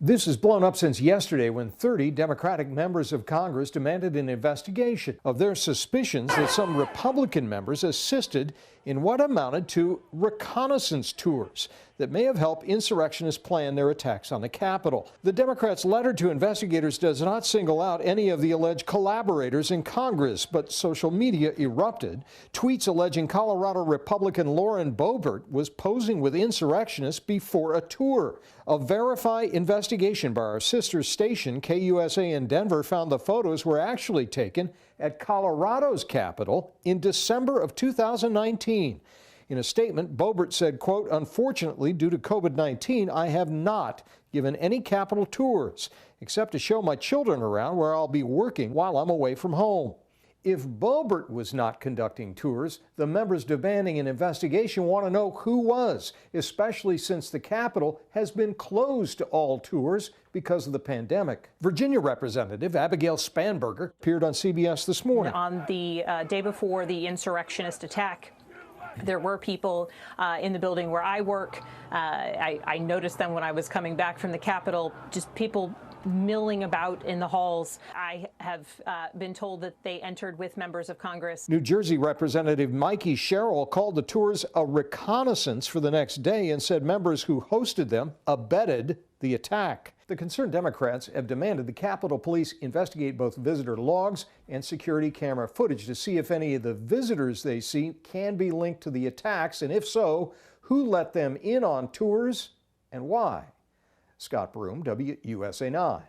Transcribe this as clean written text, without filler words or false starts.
This has blown up since yesterday when 30 Democratic members of Congress demanded an investigation of their suspicions that some Republican members assisted in what amounted to reconnaissance tours that may have helped insurrectionists plan their attacks on the Capitol. The Democrats' letter to investigators does not single out any of the alleged collaborators in Congress, but social media erupted. Tweets alleging Colorado Republican Lauren Boebert was posing with insurrectionists before a tour. A Verify investigation by our sister station, KUSA in Denver, found the photos were actually taken at Colorado's Capitol in December of 2019. In a statement, Boebert said, quote, "Unfortunately, due to COVID-19, I have not given any Capitol tours, except to show my children around where I'll be working while I'm away from home." If Boebert was not conducting tours, the members demanding an investigation want to know who was, especially since the Capitol has been closed to all tours because of the pandemic. Virginia Representative Abigail Spanberger appeared on CBS this morning. On the day before the insurrectionist attack, there were people in the building where I work. I noticed them when I was coming back from the Capitol, just people milling about in the halls. I have been told that they entered with members of Congress. New Jersey Representative Mikey Sherrill called the tours a reconnaissance for the next day and said members who hosted them abetted the attack. The concerned Democrats have demanded the Capitol Police investigate both visitor logs and security camera footage to see if any of the visitors they see can be linked to the attacks, and if so, who let them in on tours and why. Scott Broom, WUSA 9.